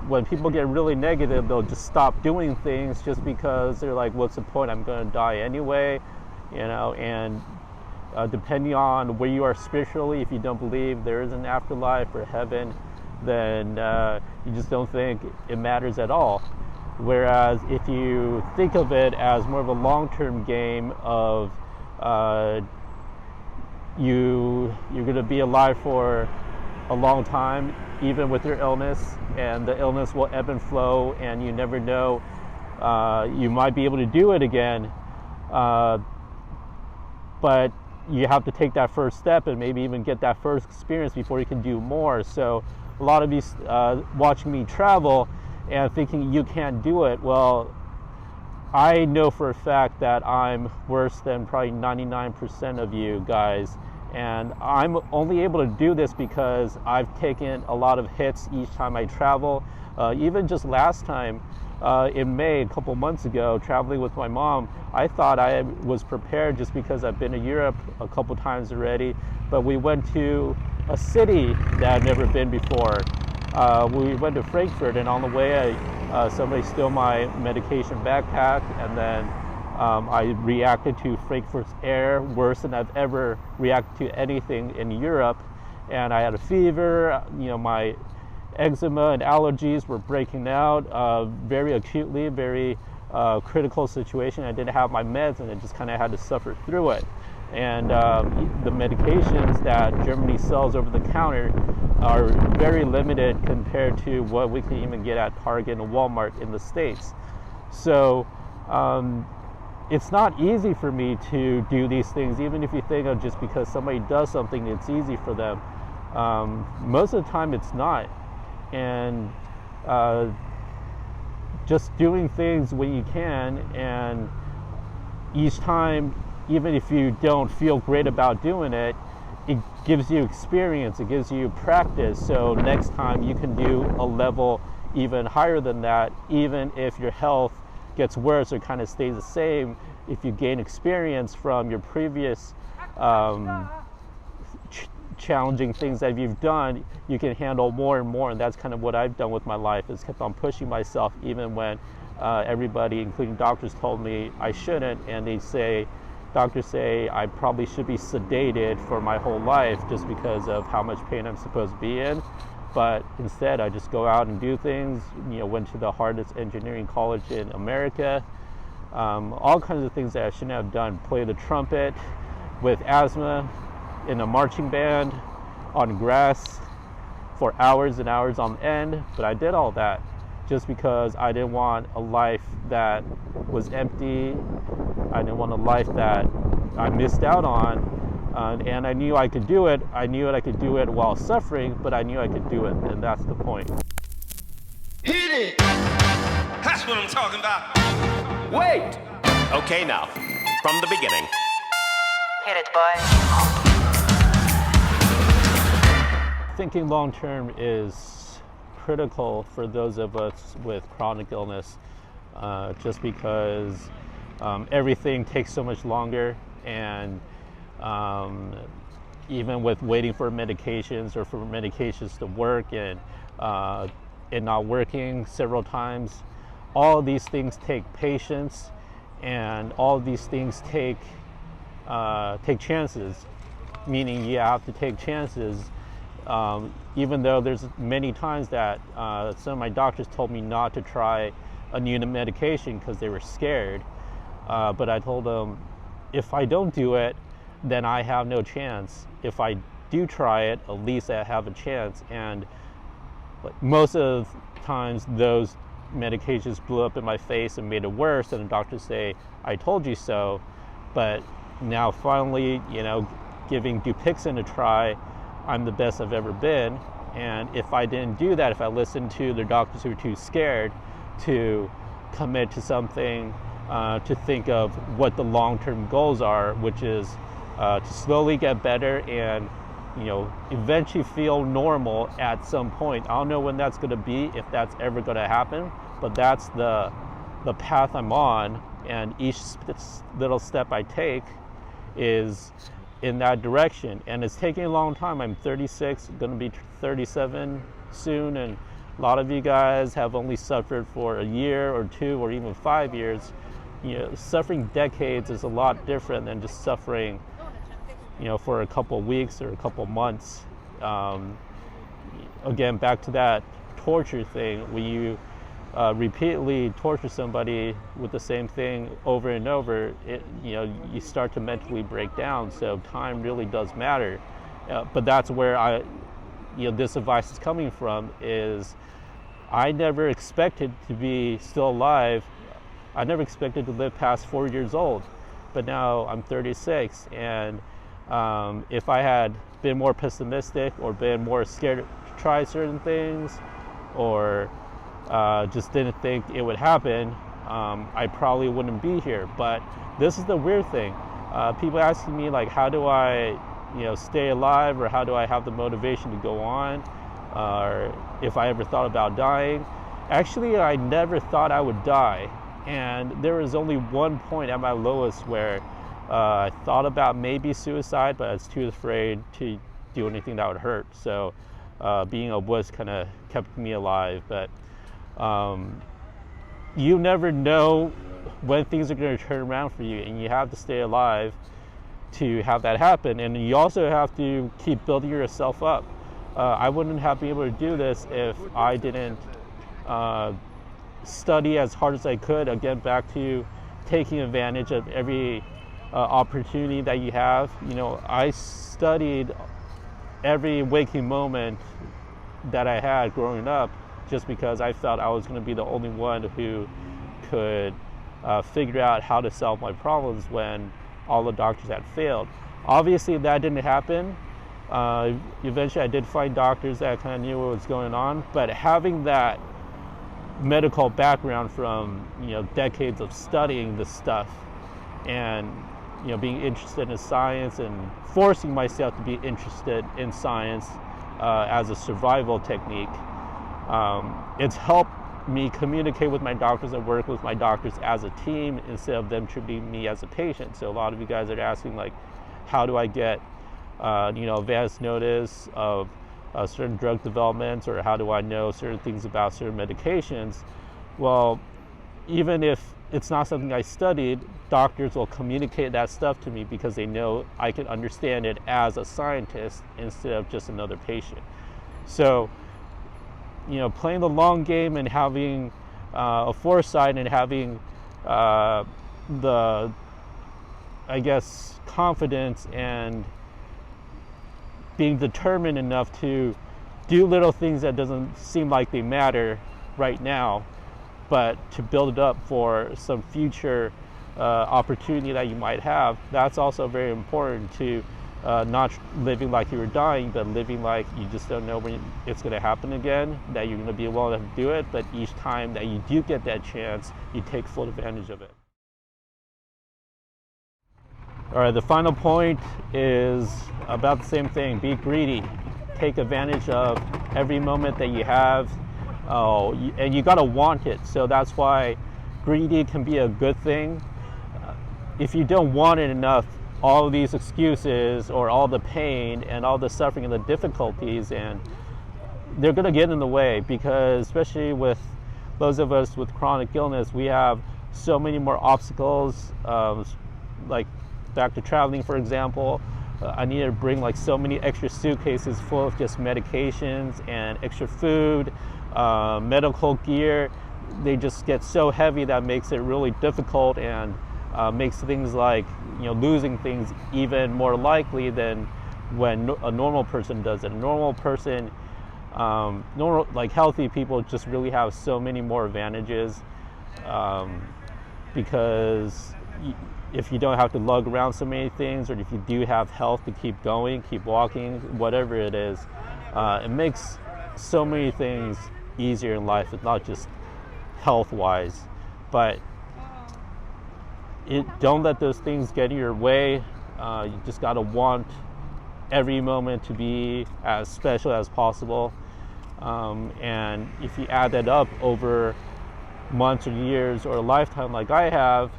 when people get really negative, they'll just stop doing things just because they're like, what's the point? I'm going to die anyway, and depending on where you are spiritually, if you don't believe there is an afterlife or heaven, then you just don't think it matters at all. Whereas if you think of it as more of a long-term game of you're going to be alive for a long time, even with your illness, and the illness will ebb and flow, and you never know, you might be able to do it again, but you have to take that first step and maybe even get that first experience before you can do more. So a lot of you watching me travel and thinking you can't do it, well, I know for a fact that I'm worse than probably 99% of you guys, and I'm only able to do this because I've taken a lot of hits each time I travel. Even just last time in May, a couple months ago, traveling with my mom, I thought I was prepared just because I've been to Europe a couple times already, but we went to a city that I'd never been before. We went to Frankfurt, and on the way somebody stole my medication backpack, and then I reacted to Frankfurt's air worse than I've ever reacted to anything in Europe, and I had a fever. My eczema and allergies were breaking out very acutely, very critical situation. I didn't have my meds, and I just kind of had to suffer through it. And the medications that Germany sells over the counter are very limited compared to what we can even get at Target and Walmart in the States. So it's not easy for me to do these things, even if you think of just because somebody does something, it's easy for them. Most of the time it's not. And just doing things when you can, and each time, even if you don't feel great about doing it, it gives you experience, it gives you practice, so next time you can do a level even higher than that, even if your health gets worse or kind of stays the same. If you gain experience from your previous challenging things that you've done, you can handle more and more, and that's kind of what I've done with my life, is kept on pushing myself even when everybody, including doctors, told me I shouldn't, and doctors say I probably should be sedated for my whole life just because of how much pain I'm supposed to be in. But instead, I just go out and do things. Went to the hardest engineering college in America. All kinds of things that I shouldn't have done. Play the trumpet with asthma in a marching band on grass for hours and hours on end. But I did all that just because I didn't want a life that was empty. I didn't want a life that I missed out on. And I knew I could do it. I knew I could do it while suffering, but I knew I could do it, and that's the point. Hit it! That's what I'm talking about. Wait! Okay, now, from the beginning. Hit it, boy. Thinking long term is critical for those of us with chronic illness, just because everything takes so much longer, and even with waiting for medications or for medications to work and not working several times, all of these things take patience, and all of these things take chances, meaning you have to take chances. Even though there's many times that some of my doctors told me not to try a new medication because they were scared, but I told them, if I don't do it, then I have no chance. If I do try it, at least I have a chance. And most of the times those medications blew up in my face and made it worse, and the doctors say, I told you so. But now finally, giving dupixent a try, I'm the best I've ever been. And if I didn't do that, if I listened to the doctors who were too scared to commit to something, to think of what the long-term goals are, which is to slowly get better and eventually feel normal at some point. I don't know when that's going to be, if that's ever going to happen, but that's the path I'm on, and each little step I take is in that direction. And it's taking a long time. I'm 36, going to be 37 soon, and A lot of you guys have only suffered for a year or 2 or even 5 years. Suffering decades is a lot different than just suffering, for a couple weeks or a couple months. Again, back to that torture thing, when you repeatedly torture somebody with the same thing over and over, you start to mentally break down. So time really does matter. But that's where this advice is coming from. Is I never expected to be still alive. I never expected to live past 4 years old, but now I'm 36, and if I had been more pessimistic or been more scared to try certain things, or just didn't think it would happen, I probably wouldn't be here. But this is the weird thing. People asking me, like, how do I stay alive, or how do I have the motivation to go on, or if I ever thought about dying. Actually, I never thought I would die. And there was only one point at my lowest where I thought about maybe suicide, but I was too afraid to do anything that would hurt. So being a wuss kind of kept me alive. But you never know when things are going to turn around for you, and you have to stay alive to have that happen. And you also have to keep building yourself up. I wouldn't have been able to do this if I didn't study as hard as I could. Again, back to taking advantage of every opportunity that you have. I studied every waking moment that I had growing up, just because I felt I was going to be the only one who could figure out how to solve my problems when all the doctors had failed. Obviously, that didn't happen. Eventually, I did find doctors that kind of knew what was going on, but having that medical background from decades of studying this stuff, and being interested in science and forcing myself to be interested in science as a survival technique, it's helped me communicate with my doctors and work with my doctors as a team instead of them treating me as a patient. So a lot of you guys are asking, like, how do I get advance notice of certain drug developments, or how do I know certain things about certain medications? Well, even if it's not something I studied, doctors will communicate that stuff to me because they know I can understand it as a scientist instead of just another patient. So, playing the long game and having a foresight and having the, confidence and being determined enough to do little things that doesn't seem like they matter right now, but to build it up for some future opportunity that you might have. That's also very important, to not living like you were dying, but living like you just don't know when it's going to happen again, that you're going to be able to do it, but each time that you do get that chance, you take full advantage of it. All right, the final point is about the same thing. Be greedy. Take advantage of every moment that you have, and you gotta want it. So that's why greedy can be a good thing. If you don't want it enough, all of these excuses or all the pain and all the suffering and the difficulties, and they're gonna get in the way, because especially with those of us with chronic illness, we have so many more obstacles, like back to traveling, for example. I needed to bring like so many extra suitcases full of just medications and extra food, medical gear. They just get so heavy that makes it really difficult, and makes things like losing things even more likely than when a normal person does it. A normal person, healthy people, just really have so many more advantages, because if you don't have to lug around so many things, or if you do have health to keep going, keep walking, whatever it is, it makes so many things easier in life. It's not just health-wise, but don't let those things get in your way. You just gotta want every moment to be as special as possible, and if you add that up over months or years or a lifetime like I have,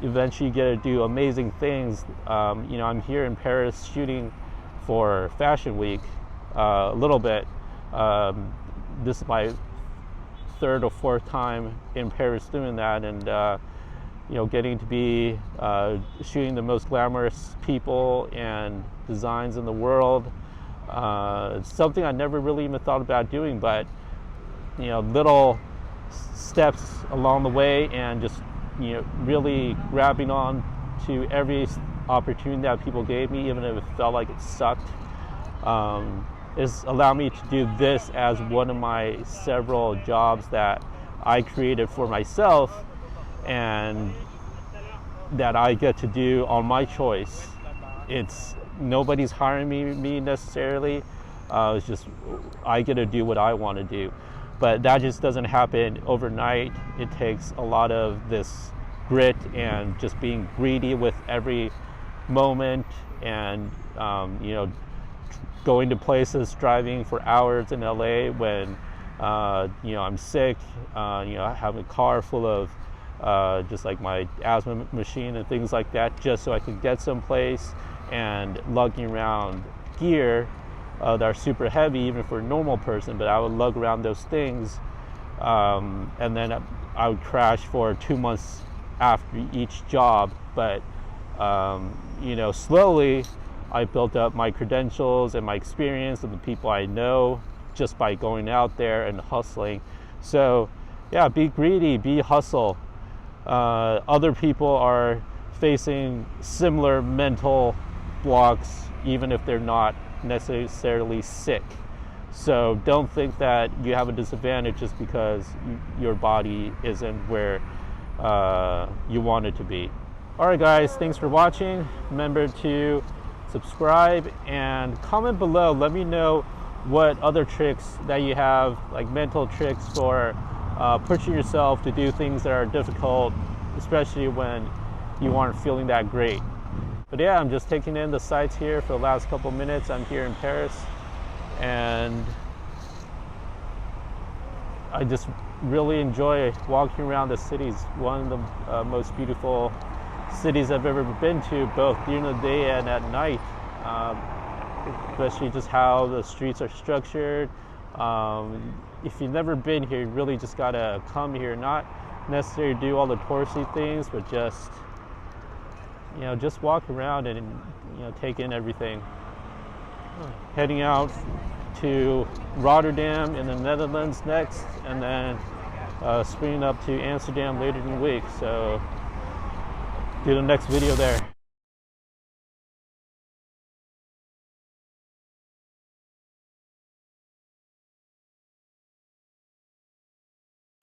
eventually you get to do amazing things. I'm here in Paris shooting for Fashion Week a little bit. This is my third or fourth time in Paris doing that, and you know, getting to be shooting the most glamorous people and designs in the world. It's something I never really even thought about doing, but you know, little steps along the way, and just, you know, really grabbing on to every opportunity that people gave me, even if it felt like it sucked, is allowed me to do this as one of my several jobs that I created for myself, and that I get to do on my choice. It's nobody's hiring me necessarily. It's just I get to do what I want to do. But that just doesn't happen overnight. It takes a lot of this grit and just being greedy with every moment, and you know, going to places, driving for hours in LA when you know, I'm sick. You know, I have a car full of just like my asthma machine and things like that, just so I could get someplace, and lugging around gear that are super heavy even for a normal person, but I would lug around those things, and then I would crash for 2 months after each job. But you know, slowly I built up my credentials and my experience and the people I know just by going out there and hustling. So yeah, be greedy, be hustle. Other people are facing similar mental blocks, even if they're not necessarily sick. So don't think that you have a disadvantage just because your body isn't where you want it to be. Alright guys, thanks for watching. Remember to subscribe and comment below. Let me know what other tricks that you have, like mental tricks for pushing yourself to do things that are difficult, especially when you aren't feeling that great. But yeah, I'm just taking in the sights here for the last couple minutes. I'm here in Paris, and I just really enjoy walking around the city. It's one of the most beautiful cities I've ever been to, both during the day and at night. Especially just how the streets are structured. If you've never been here, you really just gotta come here. Not necessarily do all the touristy things, but just, you know, just walk around and, you know, take in everything. Heading out to Rotterdam in the Netherlands next, and then springing up to Amsterdam later in the week. So do the next video there.